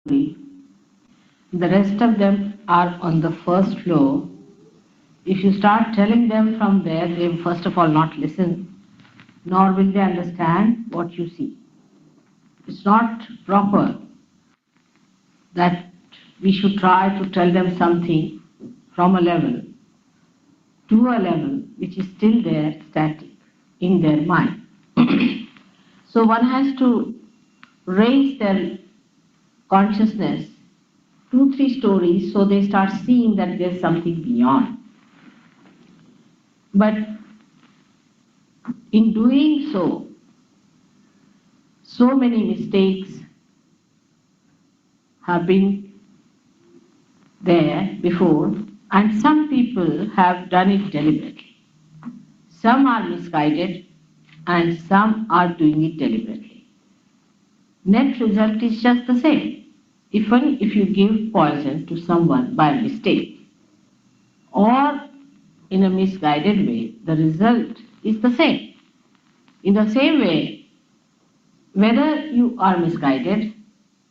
The rest of them are on the first floor. If you start telling them from there, they will first of all not listen, nor will they understand what you see. It's not proper that we should try to tell them something from a level to a level which is still there, static, in their mind. So one has to raise their consciousness 2, 3 stories so they start seeing that there's something beyond. But in doing so, so many mistakes have been there before, and some people have done it deliberately. Some are misguided and some are doing it deliberately. Net result is just the same. Even if you give poison to someone by mistake or in a misguided way, the result is the same. In the same way, whether you are misguided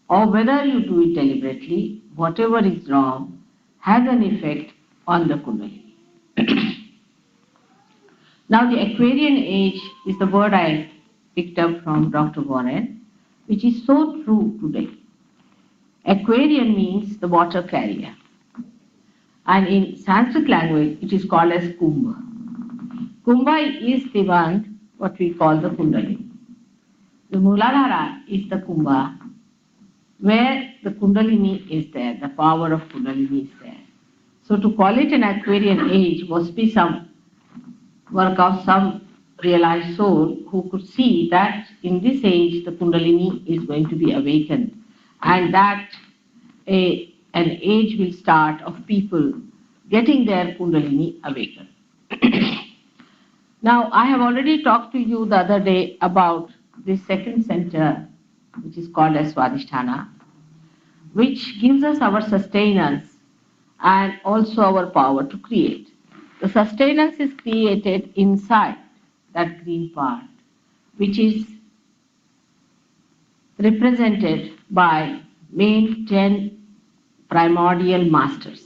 or whether you do it deliberately, whatever is wrong has an effect on the Kundalini. Now, the Aquarian age is the word I picked up from Dr. Warren, which is so true today. Aquarian means the water carrier, and in Sanskrit language it is called as Kumbha. Kumbha is the one what we call the Kundalini. The Muladhara is the Kumbha, where the Kundalini is there, the power of Kundalini is there. So to call it an Aquarian age must be some work of some realized soul who could see that in this age the Kundalini is going to be awakened, and that an age will start of people getting their Kundalini awakened. Now, I have already talked to you the other day about this second center, which is called as Swadhisthana, which gives us our sustenance and also our power to create. The sustenance is created inside that green part, which is represented by main 10 primordial masters.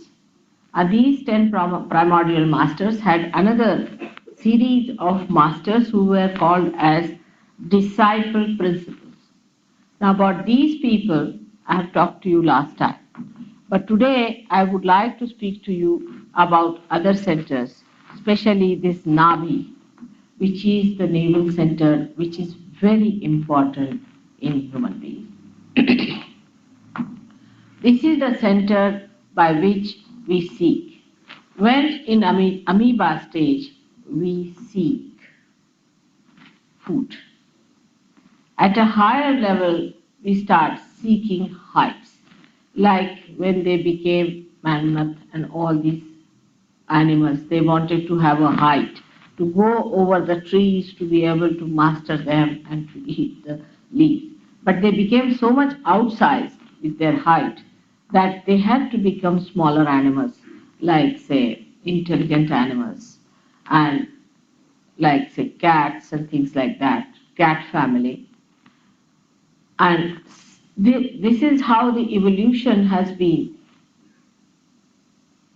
And these 10 primordial masters had another series of masters who were called as disciple principles. Now about these people I have talked to you last time, but today I would like to speak to you about other centers, especially this Navi, which is the navel center, which is very important in human beings. This is the center by which we seek. When in amoeba stage, we seek food. At a higher level, we start seeking heights, like when they became mammoth and all these animals, they wanted to have a height, to go over the trees, to be able to master them and to eat the leaves. But they became so much outsized with their height that they had to become smaller animals, like say intelligent animals, and like say cats and things like that, cat family. And this is how the evolution has been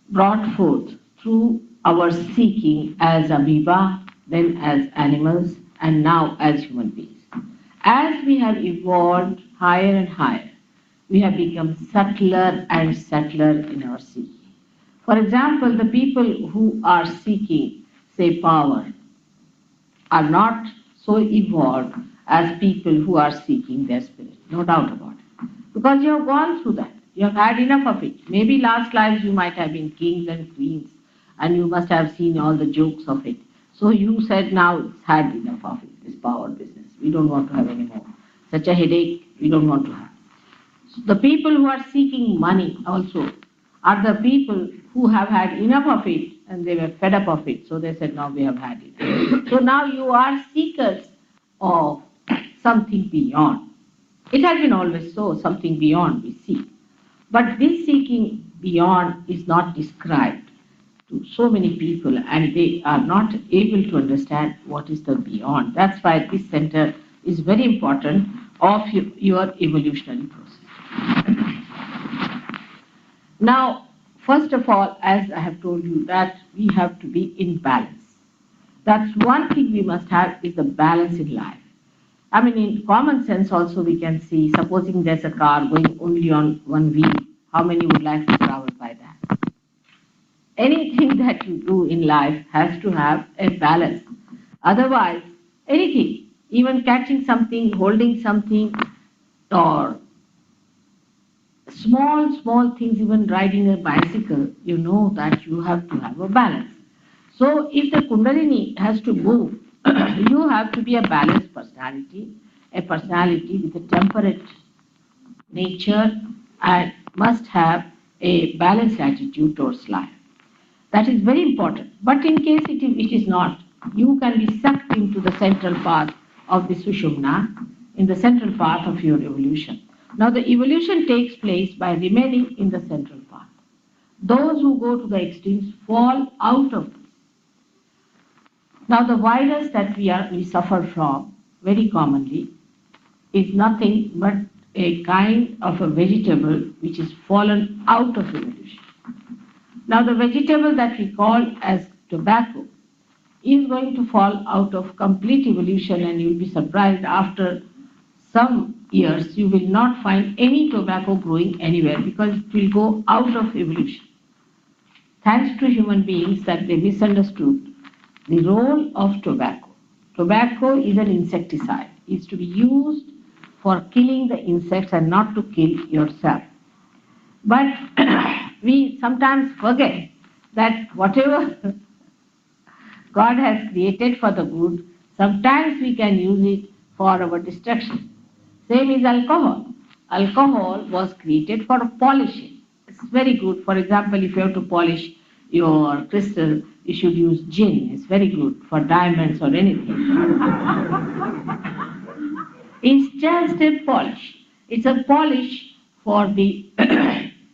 brought forth through our seeking as amoeba, then as animals, and now as human beings. As we have evolved higher and higher, we have become subtler and subtler in our seeking. For example, the people who are seeking, say, power, are not so evolved as people who are seeking their spirit, no doubt about it. Because you have gone through that, you have had enough of it. Maybe last lives you might have been kings and queens, and you must have seen all the jokes of it. So you said, now it's had enough of it, this power business. We don't want to have any more. Such a headache, we don't want to have. So the people who are seeking money also are the people who have had enough of it and they were fed up of it. So they said, now we have had it. So now you are seekers of something beyond. It has been always so, something beyond we seek. But this seeking beyond is not described to so many people, and they are not able to understand what is the beyond. That's why this center is very important of your evolutionary process. Now, first of all, as I have told you, that we have to be in balance. That's one thing we must have is the balance in life. I mean, in common sense also we can see, supposing there's a car going only on one wheel, how many would like to travel by that? Anything that you do in life has to have a balance. Otherwise, anything, even catching something, holding something, or small things, even riding a bicycle, you know that you have to have a balance. So if the Kundalini has to move, you have to be a personality with a temperate nature, and must have a balanced attitude towards life. That is very important. But in case it is not, you can be sucked into the central path of the Sushumna, in the central path of your evolution. Now the evolution takes place by remaining in the central path. Those who go to the extremes fall out of this. Now the virus that we suffer from very commonly is nothing but a kind of a vegetable which is fallen out of evolution. Now the vegetable that we call as tobacco is going to fall out of complete evolution, and you will be surprised after some years you will not find any tobacco growing anywhere because it will go out of evolution. Thanks to human beings that they misunderstood the role of tobacco. Tobacco is an insecticide. It is to be used for killing the insects and not to kill yourself. But we sometimes forget that whatever God has created for the good, sometimes we can use it for our destruction. Same is alcohol. Alcohol was created for polishing. It's very good. For example, if you have to polish your crystal, you should use gin. It's very good for diamonds or anything. It's just a polish. It's a polish for the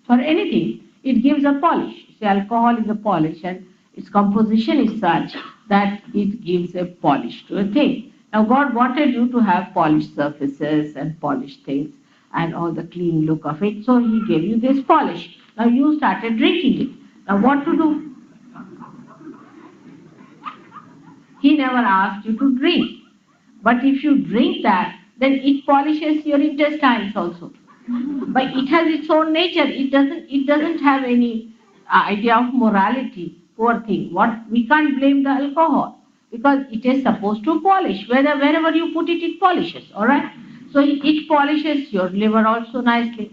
for anything. It gives a polish. See, alcohol is a polish, and its composition is such that it gives a polish to a thing. Now God wanted you to have polished surfaces and polished things and all the clean look of it, so He gave you this polish. Now you started drinking it. Now what to do? He never asked you to drink. But if you drink that, then it polishes your intestines also. But it has its own nature. It doesn't have any idea of morality. Poor thing. We can't blame the alcohol because it is supposed to polish. Wherever you put it, it polishes. All right. So it polishes your liver also nicely.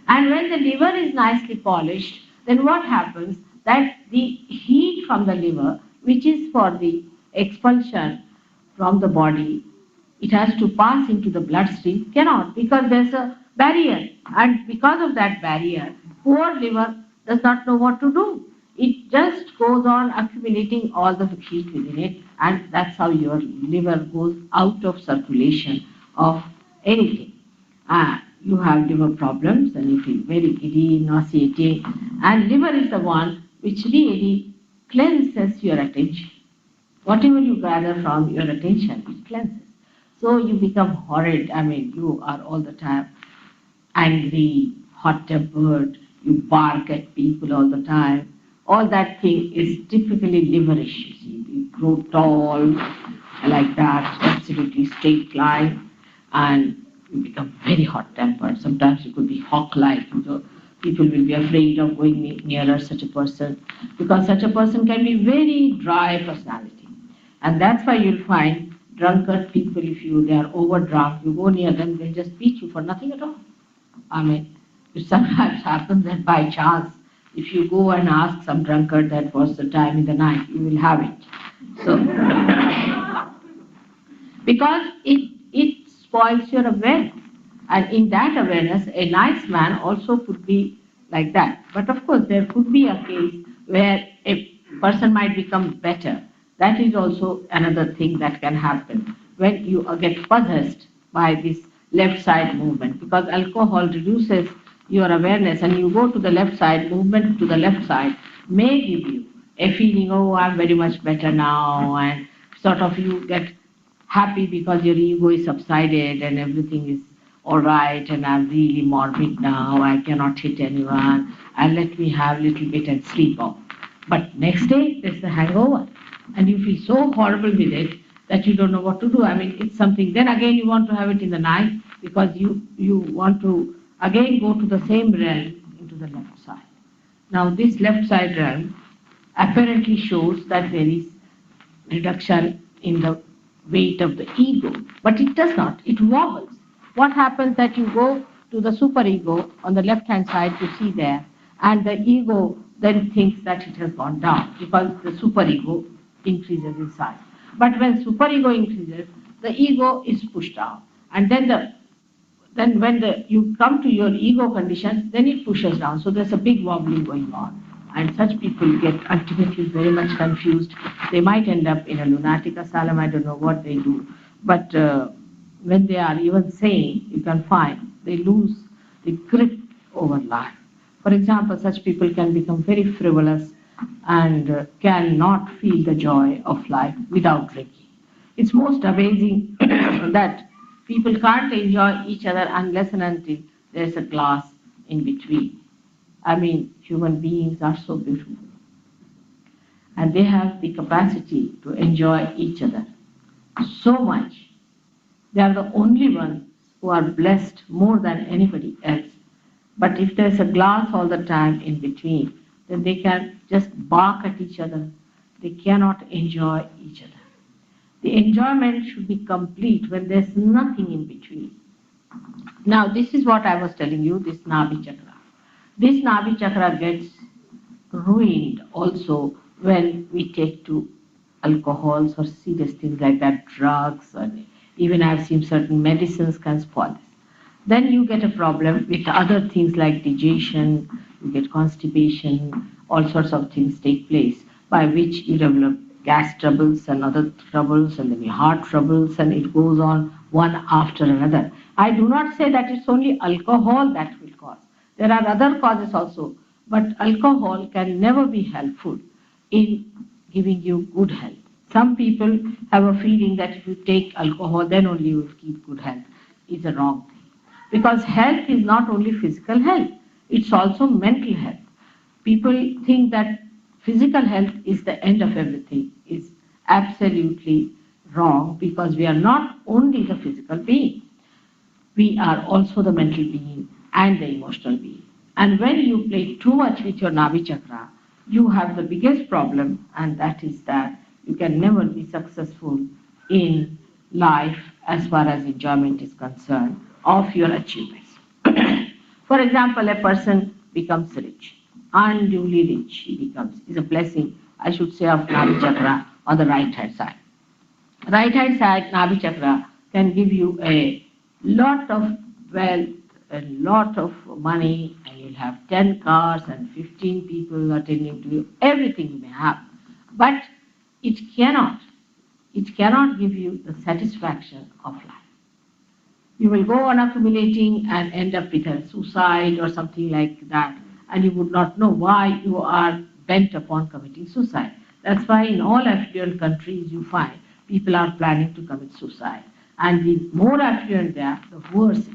And when the liver is nicely polished, then what happens? That the heat from the liver, which is for the expulsion from the body, it has to pass into the bloodstream, cannot, because there's a barrier. And because of that barrier, poor liver does not know what to do. It just goes on accumulating all the heat within it, and that's how your liver goes out of circulation of anything. You have liver problems and you feel very giddy, nauseating, and liver is the one which really cleanses your attention. Whatever you gather from your attention, it cleanses. So you become horrid. I mean, you are all the time angry, hot-tempered, you bark at people all the time. All that thing is typically liver issues. You grow tall like that, absolutely straight line, and you become very hot-tempered. Sometimes you could be hawk-like. People will be afraid of going nearer such a person because such a person can be very dry personality. And that's why you'll find drunkard people, if they are overdrunk, you go near them, they'll just beat you for nothing at all. I mean, it sometimes happens that by chance, if you go and ask some drunkard that was the time in the night, you will have it. So, because it spoils your awareness. And in that awareness, a nice man also could be like that. But of course, there could be a case where a person might become better. That is also another thing that can happen when you get possessed by this left side movement, because alcohol reduces your awareness and you go to the left side, movement to the left side may give you a feeling, oh, I'm very much better now, and sort of you get happy because your ego is subsided and everything is all right, and I'm really morbid now, I cannot hit anyone, and let me have a little bit and sleep off. But next day, there's the hangover, and you feel so horrible with it that you don't know what to do. I mean, it's something, then again you want to have it in the night because you want to again go to the same realm into the left side. Now, this left side realm apparently shows that there is reduction in the weight of the ego, but it does not. It wobbles. What happens that you go to the superego on the left hand side, you see there, and the ego then thinks that it has gone down because the superego increases in size. But when superego increases, the ego is pushed down, and then when you come to your ego condition, then it pushes down. So there's a big wobbling going on. And such people get ultimately very much confused. They might end up in a lunatic asylum, I don't know what they do. But when they are even sane, you can find they lose the grip over life. For example, such people can become very frivolous and cannot feel the joy of life without drinking. It's most amazing that people can't enjoy each other unless and until there's a glass in between. I mean, human beings are so beautiful. And they have the capacity to enjoy each other so much. They are the only ones who are blessed more than anybody else. But if there's a glass all the time in between, then they can just bark at each other. They cannot enjoy each other. The enjoyment should be complete when there's nothing in between. Now, this is what I was telling you, this Nabi Chakra. This Nabi Chakra gets ruined also when we take to alcohols or serious things like that, drugs, or even I've seen certain medicines can spoil this. Then you get a problem with other things like digestion, you get constipation, all sorts of things take place by which you develop gas troubles and other troubles and then your heart troubles, and it goes on one after another. I do not say that it's only alcohol that will cause. There are other causes also, but alcohol can never be helpful in giving you good health. Some people have a feeling that if you take alcohol, then only you will keep good health. It's a wrong thing. Because health is not only physical health, it's also mental health. People think that physical health is the end of everything. It's absolutely wrong, because we are not only the physical being, we are also the mental being and the emotional being. And when you play too much with your Nabi Chakra, you have the biggest problem, and that is that you can never be successful in life as far as enjoyment is concerned of your achievements. For example, a person becomes rich, unduly rich he becomes, is a blessing, I should say, of Nabi Chakra on the right hand side. Right hand side Nabi Chakra can give you a lot of wealth, a lot of money, and you'll have 10 cars and 15 people attending to you, everything you may have. But it cannot give you the satisfaction of life. You will go on accumulating and end up with a suicide or something like that, and you would not know why you are bent upon committing suicide. That's why in all affluent countries you find people are planning to commit suicide. And the more affluent they are, the worse it is.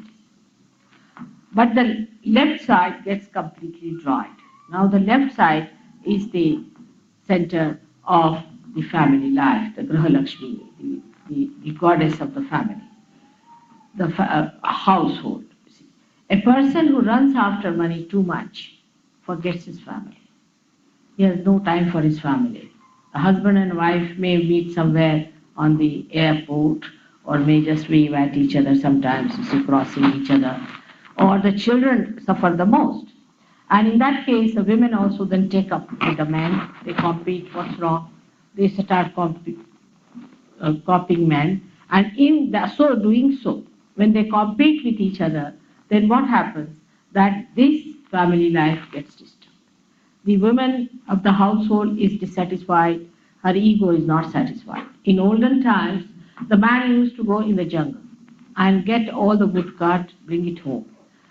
But the left side gets completely dried. Now the left side is the center of the family life, the Graha Lakshmi, the goddess of the family, the household. A person who runs after money too much forgets his family. He has no time for his family. A husband and wife may meet somewhere on the airport, or may just wave at each other sometimes, you see, crossing each other. Or the children suffer the most. And in that case, the women also then take up with the men. They compete, what's wrong? They start copying men. And in doing so, when they compete with each other, then what happens? That this family life gets disturbed. The woman of the household is dissatisfied, her ego is not satisfied. In olden times, the man used to go in the jungle and get all the wood cut, bring it home,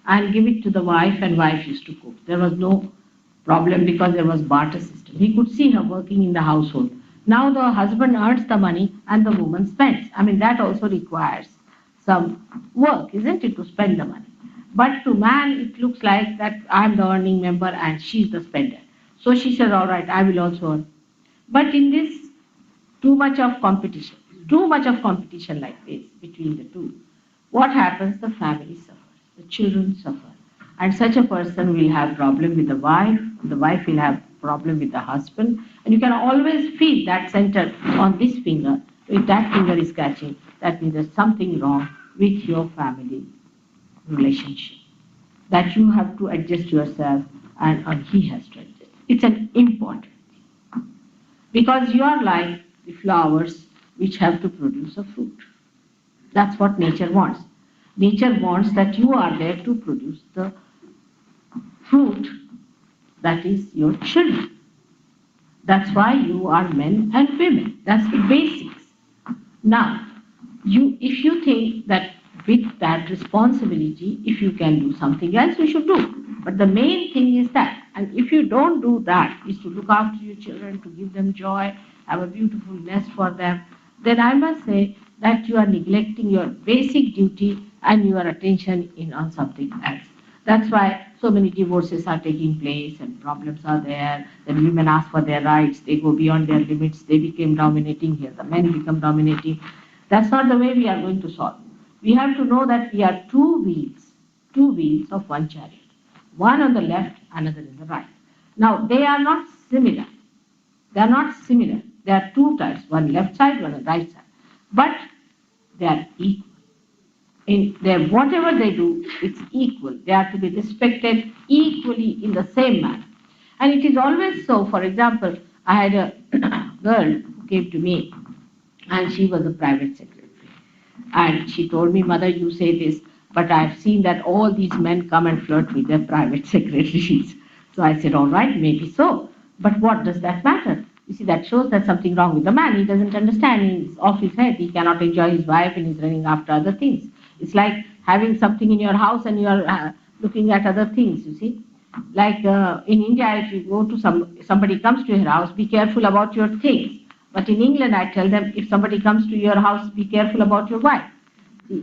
and give it to the wife, and wife used to cook. There was no problem because there was barter system. He could see her working in the household. Now the husband earns the money and the woman spends. I mean, that also requires some work, isn't it, to spend the money. But to man, it looks like that I'm the earning member and she's the spender. So she says, all right, I will also earn. But in this too much of competition like this between the two, what happens? The family suffers, the children suffer, and such a person will have problem with the wife will have problem with the husband, and you can always feel that center on this finger. If that finger is catching, that means there's something wrong with your family relationship. That you have to adjust yourself, and he has to adjust. It's an important because you are like the flowers which have to produce a fruit. That's what nature wants. Nature wants that you are there to produce the fruit that is your children. That's why you are men and women. That's the basics. Now, if you think that with that responsibility, if you can do something else, you should do. But the main thing is that, and if you don't do that, is to look after your children, to give them joy, have a beautiful nest for them, then I must say that you are neglecting your basic duty and your attention in on something else. That's why so many divorces are taking place and problems are there. Then women ask for their rights, they go beyond their limits, they become dominating, here the men become dominating. That's not the way we are going to solve. We have to know that we are two wheels of one chariot. One on the left, another in the right. Now, they are not similar. They are not similar. There are two types, one left side, one on the right side. But they are equal. In their whatever they do, it's equal. They are to be respected equally in the same manner. And it is always so. For example, I had a girl who came to me, and she was a private secretary. And she told me, Mother, you say this, but I've seen that all these men come and flirt with their private secretaries. So I said, all right, maybe so. But what does that matter? You see, that shows that something wrong with the man. He doesn't understand. He's off his head. He cannot enjoy his wife and he's running after other things. It's like having something in your house and you are looking at other things, you see. Like in India, if you go to somebody comes to your house, be careful about your things. But in England, I tell them, if somebody comes to your house, be careful about your wife. See?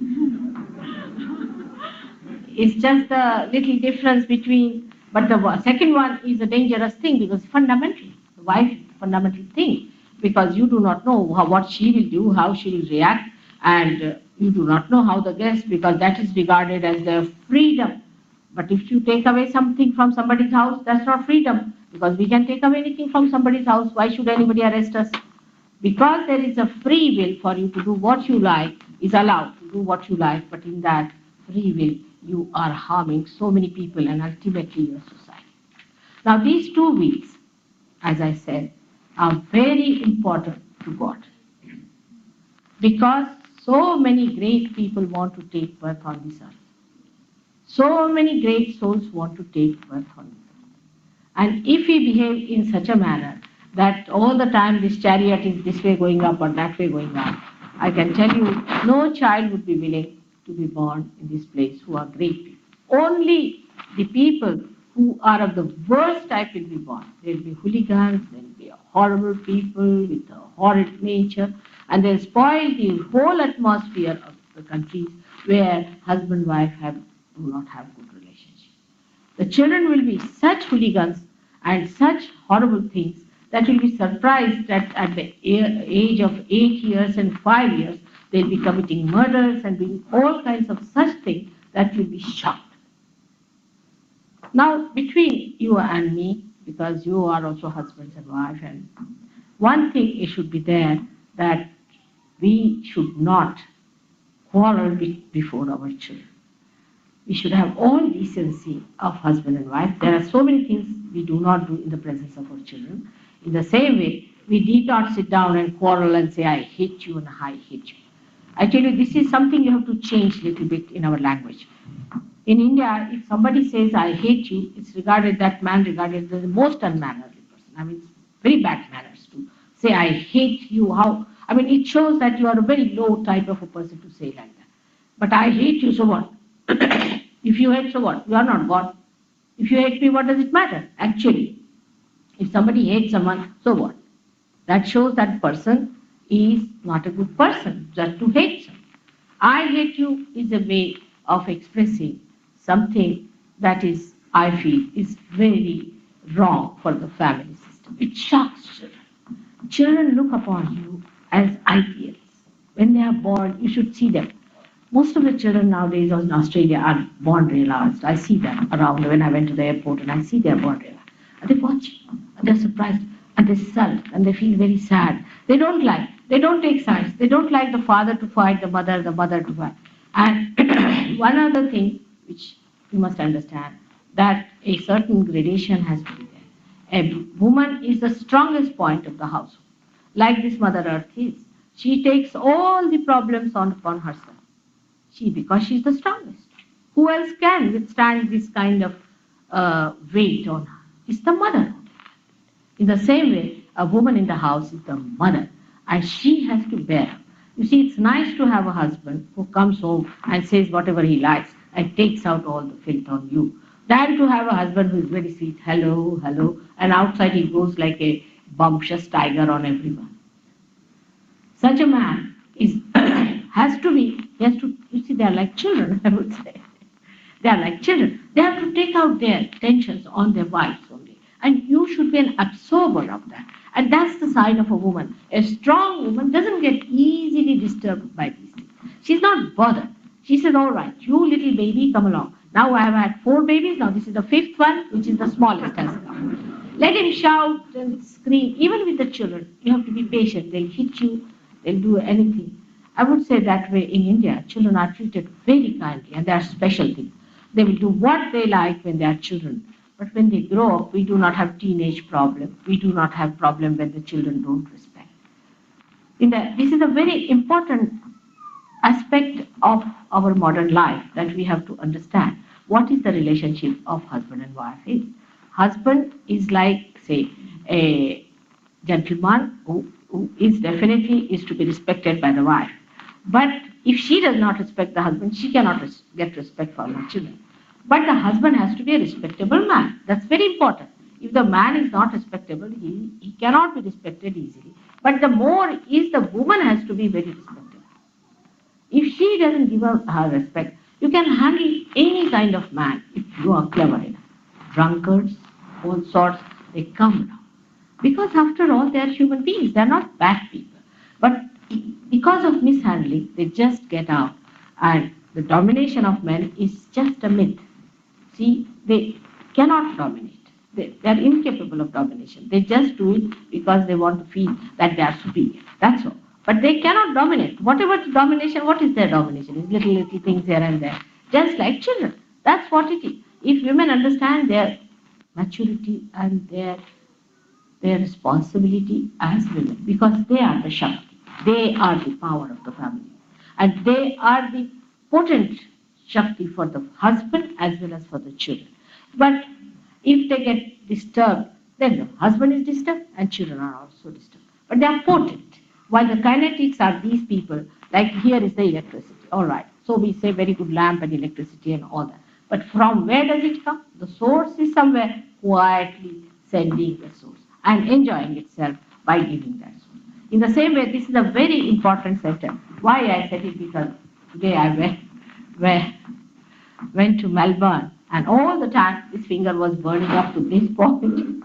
It's just a little difference between, but the second one is a dangerous thing because fundamentally, the wife is the fundamental thing because you do not know what she will do, how she will react, and you do not know how the guest, because that is regarded as their freedom. But if you take away something from somebody's house, that's not freedom because we can take away anything from somebody's house. Why should anybody arrest us? Because there is a free will for you to do what you like, is allowed to do what you like, but in that free will, you are harming so many people and ultimately your society. Now these two wheels, as I said, are very important to God. Because so many great people want to take birth on this earth. So many great souls want to take birth on this earth. And if we behave in such a manner that all the time this chariot is this way going up or that way going up, I can tell you no child would be willing to be born in this place who are great people. Only the people who are of the worst type will be born. There will be hooligans, there will be horrible people with a horrid nature, and they'll spoil the whole atmosphere of the countries where husband and wife do not have good relationship. The children will be such hooligans and such horrible things that you'll be surprised that at the age of 8 years and 5 years, they'll be committing murders and doing all kinds of such things that you'll be shocked. Now, between you and me, because you are also husbands and wife, and one thing it should be there, that we should not quarrel before our children. We should have all decency of husband and wife. There are so many things we do not do in the presence of our children. In the same way, we need not sit down and quarrel and say, I hate you and I hate you. I tell you, this is something you have to change a little bit in our language. In India, if somebody says, I hate you, it's regarded, that man regarded as the most unmannerly person. I mean, it's very bad manners to say, I hate you. How? I mean, it shows that you are a very low type of a person to say like that. But I hate you, so what? If you hate, so what? You are not God. If you hate me, what does it matter? Actually, if somebody hates someone, so what? That shows that person is not a good person, just to hate someone. I hate you is a way of expressing something that is, I feel, is very wrong for the family system. It shocks children. Children look upon you as ideals. When they are born, you should see them. Most of the children nowadays in Australia are born realized. I see them around when I went to the airport and I see they are born realized. And they watch, and they're surprised, and they sulk, and they feel very sad. They don't take sides. They don't like the father to fight the mother to fight. And one other thing which you must understand, that a certain gradation has to be there. A woman is the strongest point of the household, like this Mother Earth is. She takes all the problems on upon herself. Because she's the strongest. Who else can withstand this kind of weight on her? It's the mother. In the same way, a woman in the house is the mother, and she has to bear up. You see, it's nice to have a husband who comes home and says whatever he likes and takes out all the filth on you, than to have a husband who is very sweet, hello, hello, and outside he goes like a bumptious tiger on everyone. Such a man is you see, they are like children, I would say. They are like children. They have to take out their tensions on their wives only. And you should be an absorber of that. And that's the sign of a woman. A strong woman doesn't get easily disturbed by these things. She's not bothered. She says, all right, you little baby, come along. Now I have had 4 babies. Now this is the 5th one, which is the smallest has come. Let him shout and scream. Even with the children, you have to be patient. They'll hit you. They'll do anything. I would say that way in India, children are treated very kindly, and they are special things. They will do what they like when they are children. But when they grow up, we do not have teenage problem. We do not have problem when the children don't respect. This is a very important aspect of our modern life that we have to understand. What is the relationship of husband and wife is? Husband is like, say, a gentleman who is definitely is to be respected by the wife. But if she does not respect the husband, she cannot get respect from her children. But the husband has to be a respectable man. That's very important. If the man is not respectable, he cannot be respected easily. But the more is the woman has to be very respectable. If she doesn't give her respect, you can handle any kind of man if you are clever enough. Drunkards, all sorts, they come down. Because after all, they are human beings. They are not bad people. But because of mishandling, they just get out. And the domination of men is just a myth. See, they cannot dominate. They are incapable of domination. They just do it because they want to feel that they are superior. That's all. But they cannot dominate. Whatever domination, what is their domination? It's little things here and there. Just like children. That's what it is. If women understand their maturity and their responsibility as women, because they are the Shakti. They are the power of the family. And they are the potent Shakti for the husband as well as for the children. But if they get disturbed, then the husband is disturbed and children are also disturbed. But they are potent. While the kinetics are these people, like here is the electricity. All right. So we say very good lamp and electricity and all that. But from where does it come? The source is somewhere quietly sending the source and enjoying itself by giving that source. In the same way, this is a very important sentence. Why I said it? Because today I went to Melbourne and all the time this finger was burning up to this point.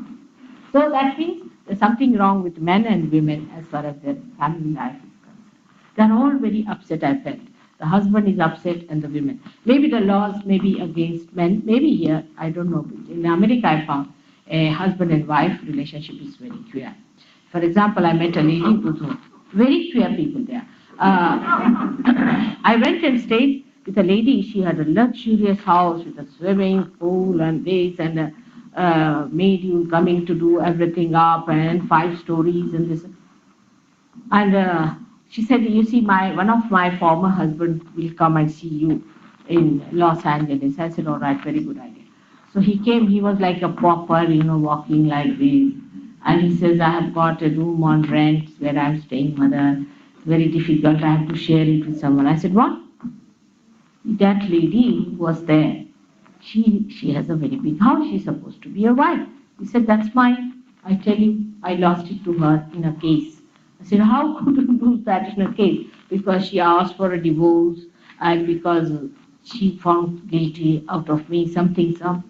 So that means there's something wrong with men and women as far as their family life is concerned. They're all very upset, I felt. The husband is upset and the women. Maybe the laws may be against men, maybe here, I don't know. In America I found a husband and wife relationship is very queer. For example, I met a lady who's very queer people there. I went and stayed with a lady. She had a luxurious house with a swimming pool and this and a maid coming to do everything up and 5 stories and this. And she said, you see, one of my former husbands will come and see you in Los Angeles. I said, all right, very good idea. So he came, he was like a pauper, walking like this. And he says, I have got a room on rent where I'm staying, mother. It's very difficult. I have to share it with someone. I said, what? That lady who was there, she has a very big house. She's supposed to be your wife. He said, that's mine. I tell you, I lost it to her in a case. I said, how could you do that in a case? because she asked for a divorce and because she found guilty out of me something, so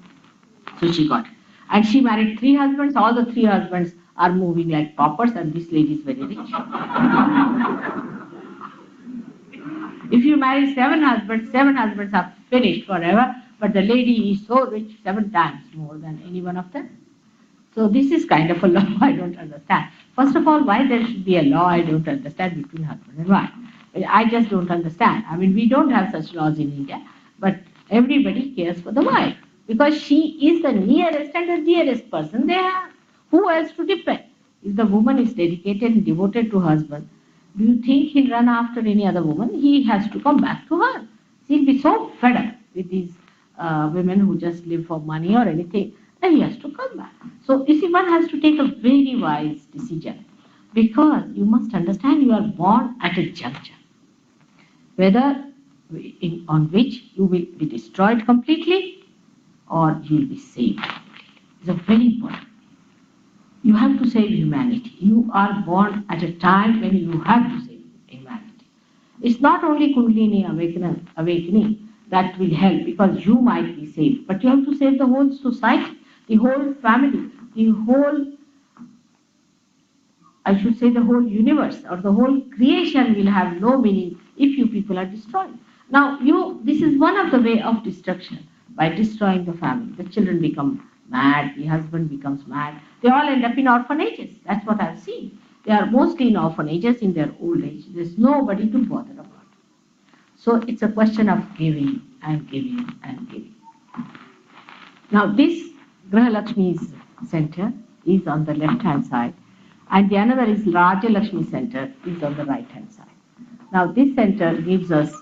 she got it. And she married three husbands. All the three husbands are moving like paupers, and this lady is very rich. If you marry seven husbands are finished forever, but the lady is so rich, seven times more than any one of them. So this is kind of a law I don't understand. First of all, why there should be a law I don't understand between husband and wife. I just don't understand. I mean, we don't have such laws in India, but everybody cares for the wife because she is the nearest and the dearest person they have. Who else to depend? If the woman is dedicated and devoted to husband, do you think he'll run after any other woman? He has to come back to her. He'll be so fed up with these women who just live for money or anything, and he has to come back. So, you see, one has to take a very wise decision because you must understand you are born at a juncture, whether on which you will be destroyed completely or you will be saved. It's a very important. You have to save humanity. You are born at a time when you have to save humanity. It's not only Kundalini awakening that will help because you might be saved, but you have to save the whole society, the whole family, the whole, I should say, the whole universe or the whole creation will have no meaning if you people are destroyed. Now, this is one of the way of destruction by destroying the family. The children become mad, the husband becomes mad. They all end up in orphanages. That's what I've seen. They are mostly in orphanages in their old age. There's nobody to bother about. So it's a question of giving and giving and giving. Now this Graha Lakshmi's center is on the left hand side and the another is Raja Lakshmi center is on the right hand side. Now this center gives us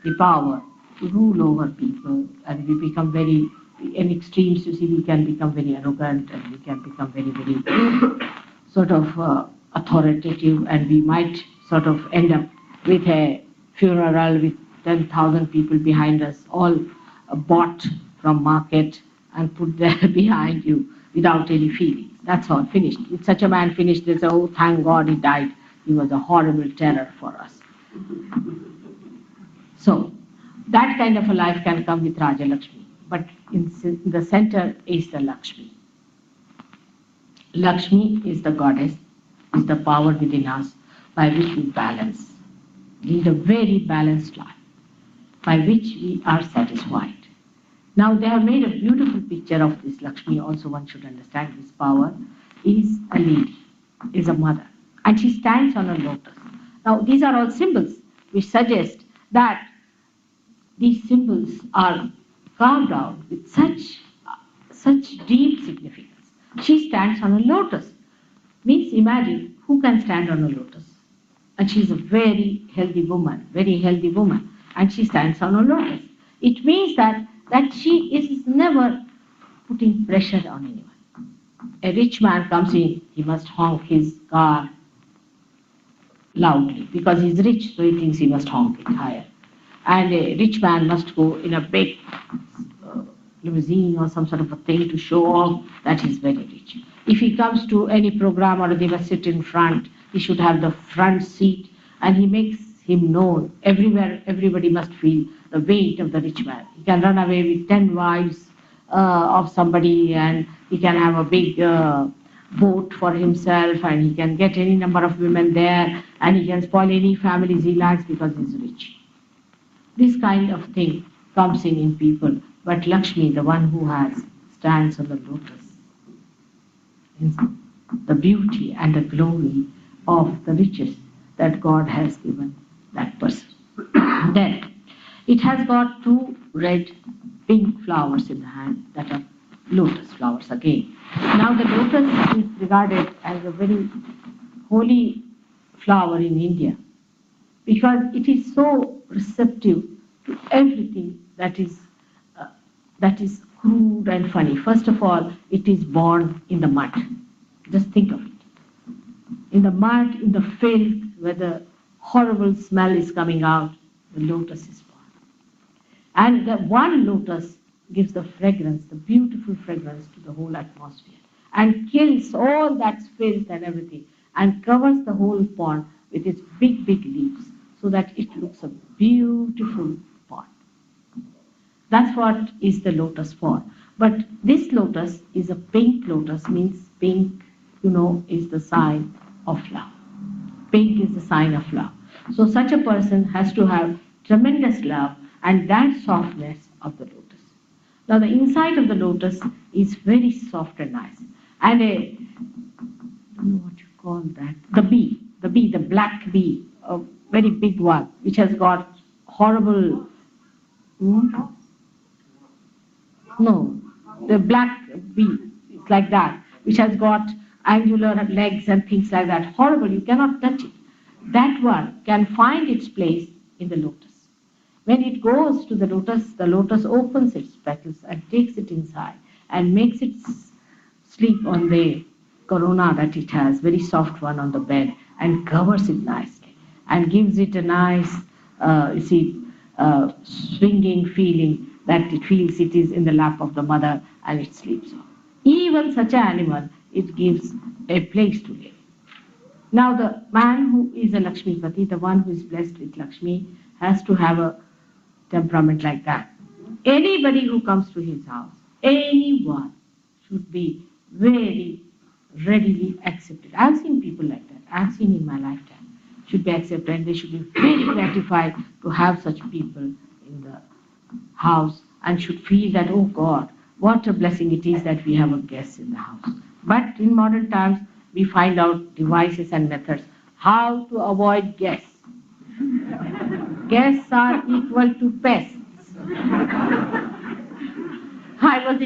the power to rule over people and we become very, in extremes you see we can become very arrogant and we can become very, very sort of authoritative and we might sort of end up with a funeral with 10,000 people behind us, all bought from market and put there behind you without any feelings. That's all finished. If such a man finished, they say, oh, thank God he died. He was a horrible terror for us. So that kind of a life can come with Raja Lakshmi. But in the center is the Lakshmi. Lakshmi is the goddess, is the power within us by which we balance, lead a very balanced life, by which we are satisfied. Now they have made a beautiful picture of this Lakshmi, also one should understand this power, is a lady, is a mother, and she stands on a lotus. Now these are all symbols which suggest that these symbols are carved out with such deep significance. She stands on a lotus. Means imagine who can stand on a lotus. And she is a very healthy woman, and she stands on a lotus. It means that she is never putting pressure on anyone. A rich man comes in, he must honk his car loudly because he's rich, so he thinks he must honk it higher. And a rich man must go in a big limousine or some sort of a thing to show off that he's very rich. If he comes to any program or they must sit in front, he should have the front seat and he makes him known everywhere. Everybody must feel the weight of the rich man. He can run away with 10 wives of somebody and he can have a big boat for himself and he can get any number of women there and he can spoil any families he likes because he's rich. This kind of thing comes in people, but Lakshmi, the one who stands on the lotus, is the beauty and the glory of the riches that God has given that person. Then it has got two red pink flowers in the hand that are lotus flowers again. Now the lotus is regarded as a very holy flower in India because it is so receptive to everything that is crude and funny. First of all, it is born in the mud. Just think of it. In the mud, in the filth, where the horrible smell is coming out, the lotus is born. And the one lotus gives the fragrance, the beautiful fragrance to the whole atmosphere and kills all that filth and everything and covers the whole pond with its big, big leaves. so that it looks a beautiful pot. That's what is the lotus for. But this lotus is a pink lotus, means pink, is the sign of love. Pink is the sign of love. So such a person has to have tremendous love and that softness of the lotus. Now the inside of the lotus is very soft and nice. And I don't know what you call that, the black bee, a very big one, which has got horrible, hmm? No, the black bee, it's like that, which has got angular legs and things like that. Horrible, you cannot touch it. That one can find its place in the lotus. When it goes to the lotus opens its petals and takes it inside and makes it sleep on the corona that it has, very soft one on the bed, and covers it nicely and gives it a nice, swinging feeling that it feels it is in the lap of the mother and it sleeps on. Even such an animal, it gives a place to live. Now the man who is a Lakshmipati, the one who is blessed with Lakshmi, has to have a temperament like that. Anybody who comes to his house, anyone, should be very readily accepted. I've seen people like that. I've seen in my lifetime. Should be accepted and they should be very gratified to have such people in the house and should feel that, oh God, what a blessing it is that we have a guest in the house. But in modern times, we find out devices and methods how to avoid guests. Guests are equal to pests. I was